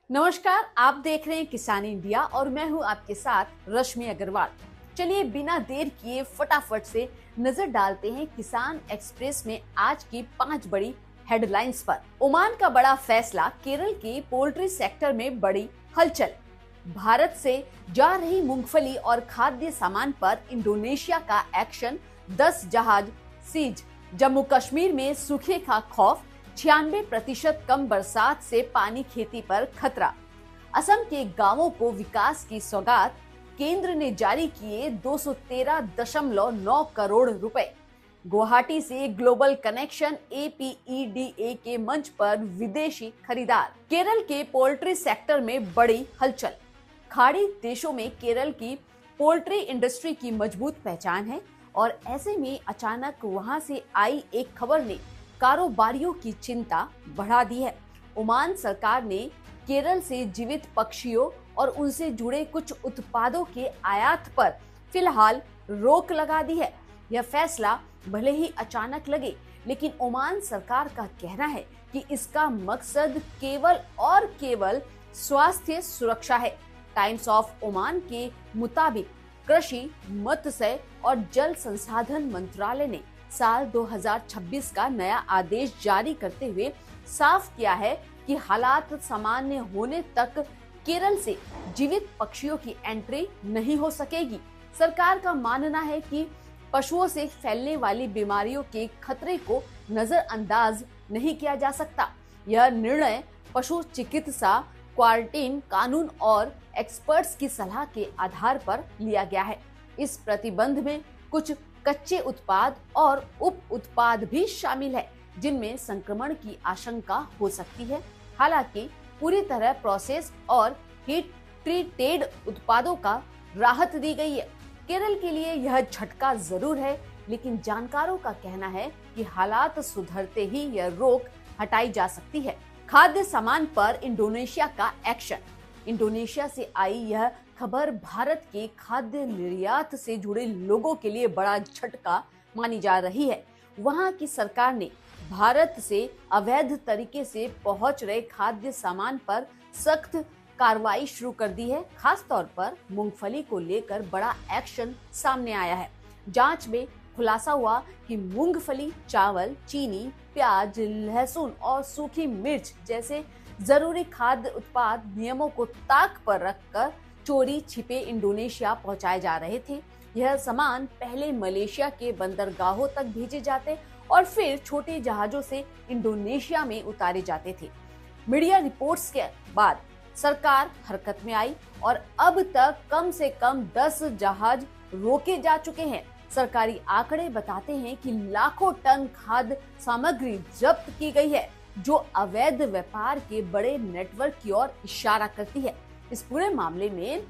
नमस्कार, आप देख रहे हैं किसान इंडिया और मैं हूं आपके साथ रश्मि अग्रवाल। चलिए बिना देर किए फटाफट से नजर डालते हैं किसान एक्सप्रेस में आज की 5 बड़ी हेडलाइंस पर। ओमान का बड़ा फैसला, केरल के पोल्ट्री सेक्टर में बड़ी हलचल। भारत से जा रही मूंगफली और खाद्य सामान पर इंडोनेशिया का एक्शन, 10 जहाज सीज। जम्मू कश्मीर में सूखे का खौफ, 96% कम बरसात से पानी खेती पर खतरा। असम के गांवों को विकास की सौगात, केंद्र ने जारी किए 213.9 करोड़ रुपए। गुवाहाटी से ग्लोबल कनेक्शन APEDA के मंच पर विदेशी खरीदार। केरल के पोल्ट्री सेक्टर में बड़ी हलचल। खाड़ी देशों में केरल की पोल्ट्री इंडस्ट्री की मजबूत पहचान है और ऐसे में अचानक वहां से आई एक खबर ने कारोबारियों की चिंता बढ़ा दी है। ओमान सरकार ने केरल से जीवित पक्षियों और उनसे जुड़े कुछ उत्पादों के आयात पर फिलहाल रोक लगा दी है। यह फैसला भले ही अचानक लगे, लेकिन ओमान सरकार का कहना है कि इसका मकसद केवल और केवल स्वास्थ्य सुरक्षा है। टाइम्स ऑफ ओमान के मुताबिक कृषि, मत्स्य और जल संसाधन मंत्रालय ने साल 2026 का नया आदेश जारी करते हुए साफ किया है कि हालात सामान्य होने तक केरल से जीवित पक्षियों की एंट्री नहीं हो सकेगी। सरकार का मानना है कि पशुओं से फैलने वाली बीमारियों के खतरे को नजरअंदाज नहीं किया जा सकता। यह निर्णय पशु चिकित्सा, क्वारंटीन कानून और एक्सपर्ट्स की सलाह के आधार पर लिया गया है। इस प्रतिबंध में कुछ कच्चे उत्पाद और उप उत्पाद भी शामिल है, जिनमें संक्रमण की आशंका हो सकती है। हालांकि पूरी तरह प्रोसेस और हीट ट्रीटेड उत्पादों का राहत दी गई है। केरल के लिए यह झटका जरूर है, लेकिन जानकारों का कहना है कि हालात सुधरते ही यह रोक हटाई जा सकती है। खाद्य सामान पर इंडोनेशिया का एक्शन। इंडोनेशिया से आई यह खबर भारत के खाद्य निर्यात से जुड़े लोगों के लिए बड़ा झटका मानी जा रही है। वहां की सरकार ने भारत से अवैध तरीके से पहुंच रहे खाद्य सामान पर सख्त कार्रवाई शुरू कर दी है। खास तौर पर मूंगफली को लेकर बड़ा एक्शन सामने आया है। जांच में खुलासा हुआ कि मूंगफली, चावल, चीनी, प्याज, लहसुन और सूखी मिर्च जैसे जरूरी खाद्य उत्पाद नियमों को ताक पर रखकर चोरी छिपे इंडोनेशिया पहुंचाए जा रहे थे। यह सामान पहले मलेशिया के बंदरगाहों तक भेजे जाते और फिर छोटे जहाजों से इंडोनेशिया में उतारे जाते थे। मीडिया रिपोर्ट्स के बाद सरकार हरकत में आई और अब तक कम से कम 10 जहाज रोके जा चुके हैं। सरकारी आंकड़े बताते हैं कि लाखों टन खाद्य सामग्री जब्त की गई है, जो अवैध व्यापार के बड़े नेटवर्क की ओर इशारा करती है। इस पूरे मामले में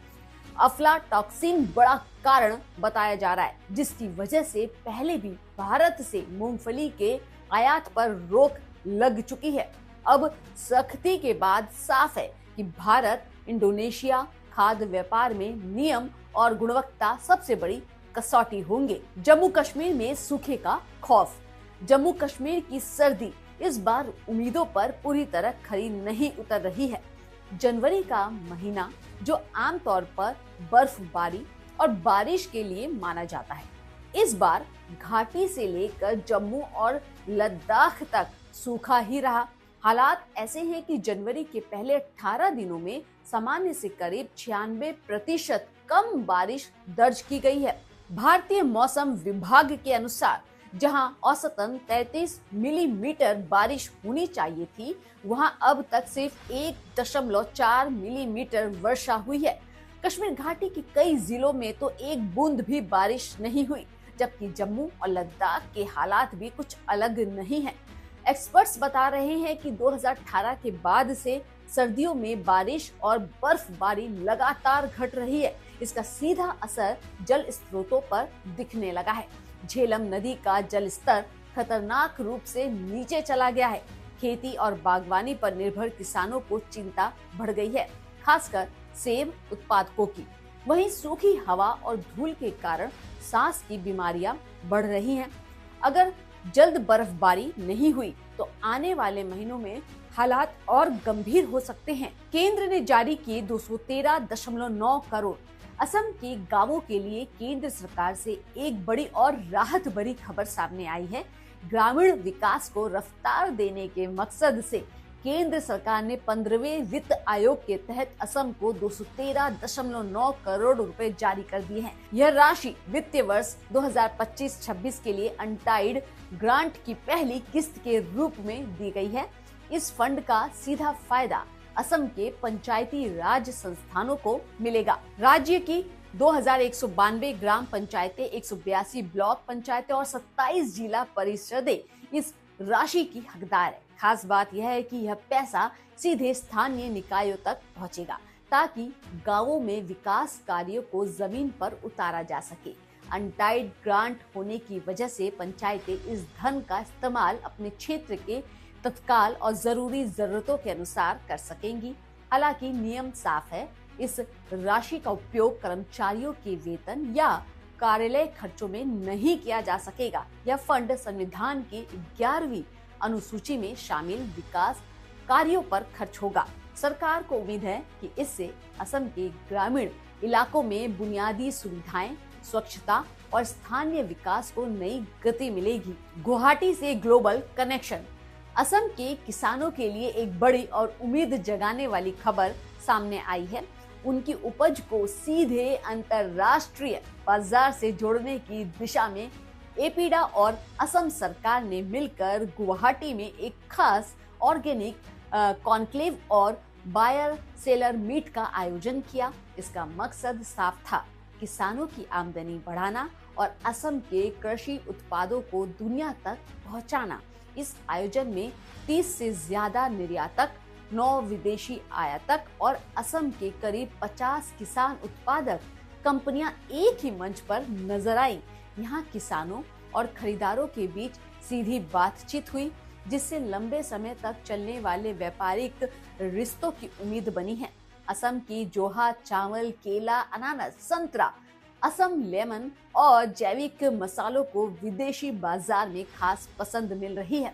अफ्लाटॉक्सिन बड़ा कारण बताया जा रहा है, जिसकी वजह से पहले भी भारत से मूंगफली के आयात पर रोक लग चुकी है। अब सख्ती के बाद साफ है कि भारत इंडोनेशिया खाद्य व्यापार में नियम और गुणवत्ता सबसे बड़ी कसौटी होंगे। जम्मू कश्मीर में सूखे का खौफ। जम्मू कश्मीर की सर्दी इस बार उम्मीदों पर पूरी तरह खरी नहीं उतर रही है। जनवरी का महीना, जो आमतौर पर बर्फबारी और बारिश के लिए माना जाता है, इस बार घाटी से लेकर जम्मू और लद्दाख तक सूखा ही रहा। हालात ऐसे हैं कि जनवरी के पहले 18 दिनों में सामान्य से करीब 96% कम बारिश दर्ज की गई है। भारतीय मौसम विभाग के अनुसार जहां औसतन 33 मिलीमीटर बारिश होनी चाहिए थी, वहां अब तक सिर्फ 1.4 मिलीमीटर वर्षा हुई है। कश्मीर घाटी के कई जिलों में तो एक बूंद भी बारिश नहीं हुई, जबकि जम्मू और लद्दाख के हालात भी कुछ अलग नहीं हैं। एक्सपर्ट्स बता रहे हैं कि 2018 के बाद से सर्दियों में बारिश और बर्फबारी लगातार घट रही है। इसका सीधा असर जल स्रोतों पर दिखने लगा है। झेलम नदी का जल स्तर खतरनाक रूप से नीचे चला गया है। खेती और बागवानी पर निर्भर किसानों को चिंता बढ़ गई है, खासकर सेब उत्पादकों की। वहीं सूखी हवा और धूल के कारण सांस की बीमारियां बढ़ रही हैं। अगर जल्द बर्फबारी नहीं हुई तो आने वाले महीनों में हालात और गंभीर हो सकते हैं। केंद्र ने जारी किए 213.9 करोड़। असम के गांवों के लिए केंद्र सरकार से एक बड़ी और राहत भरी खबर सामने आई है। ग्रामीण विकास को रफ्तार देने के मकसद से केंद्र सरकार ने 15वें वित्त आयोग के तहत असम को 213.9 करोड़ रुपए जारी कर दिए हैं। यह राशि वित्तीय वर्ष 2025-26 के लिए अनटाइड ग्रांट की पहली किस्त के रूप में दी गई है। इस फंड का सीधा फायदा असम के पंचायती राज संस्थानों को मिलेगा। राज्य की 2192 ग्राम पंचायतें, 182 ब्लॉक पंचायतें और 27 जिला परिषदें इस राशि की हकदार है। खास बात यह है कि यह पैसा सीधे स्थानीय निकायों तक पहुंचेगा ताकि गांवों में विकास कार्यों को जमीन पर उतारा जा सके। अनटाइड ग्रांट होने की वजह से पंचायतें इस धन का इस्तेमाल अपने क्षेत्र के तत्काल और जरूरी जरूरतों के अनुसार कर सकेंगी। हालांकि नियम साफ है, इस राशि का उपयोग कर्मचारियों के वेतन या कार्यालय खर्चों में नहीं किया जा सकेगा। यह फंड संविधान की 11वीं अनुसूची में शामिल विकास कार्यों पर खर्च होगा। सरकार को उम्मीद है कि इससे असम के ग्रामीण इलाकों में बुनियादी सुविधाएं, स्वच्छता और स्थानीय विकास को नई गति मिलेगी। गुवाहाटी से ग्लोबल कनेक्शन। असम के किसानों के लिए एक बड़ी और उम्मीद जगाने वाली खबर सामने आई है। उनकी उपज को सीधे अंतर्राष्ट्रीय बाजार से जोड़ने की दिशा में एपीडा और असम सरकार ने मिलकर गुवाहाटी में एक खास ऑर्गेनिक कॉन्क्लेव और बायर सेलर मीट का आयोजन किया। इसका मकसद साफ था, किसानों की आमदनी बढ़ाना और असम के कृषि उत्पादों को दुनिया तक पहुंचाना। इस आयोजन में 30 से ज्यादा निर्यातक, 9 विदेशी आयातक और असम के करीब 50 किसान उत्पादक कंपनियां एक ही मंच पर नजर आई। यहाँ किसानों और खरीदारों के बीच सीधी बातचीत हुई, जिससे लंबे समय तक चलने वाले व्यापारिक रिश्तों की उम्मीद बनी है। असम की जोहा चावल, केला, अनानास, संतरा, असम लेमन और जैविक मसालों को विदेशी बाजार में खास पसंद मिल रही है।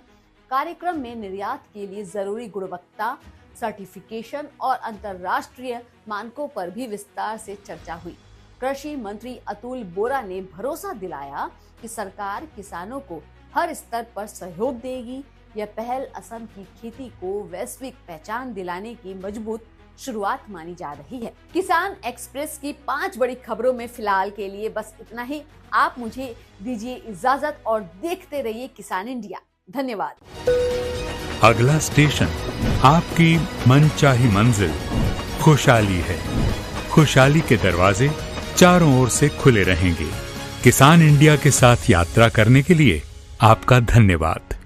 कार्यक्रम में निर्यात के लिए जरूरी गुणवत्ता सर्टिफिकेशन और अंतर्राष्ट्रीय मानकों पर भी विस्तार से चर्चा हुई। कृषि मंत्री अतुल बोरा ने भरोसा दिलाया कि सरकार किसानों को हर स्तर पर सहयोग देगी। यह पहल असम की खेती को वैश्विक पहचान दिलाने की मजबूत शुरुआत मानी जा रही है। किसान एक्सप्रेस की 5 बड़ी खबरों में फिलहाल के लिए बस इतना ही। आप मुझे दीजिए इजाजत और देखते रहिए किसान इंडिया। धन्यवाद। अगला स्टेशन आपकी मनचाही मंजिल खुशहाली है। खुशहाली के दरवाजे चारों ओर से खुले रहेंगे। किसान इंडिया के साथ यात्रा करने के लिए आपका धन्यवाद।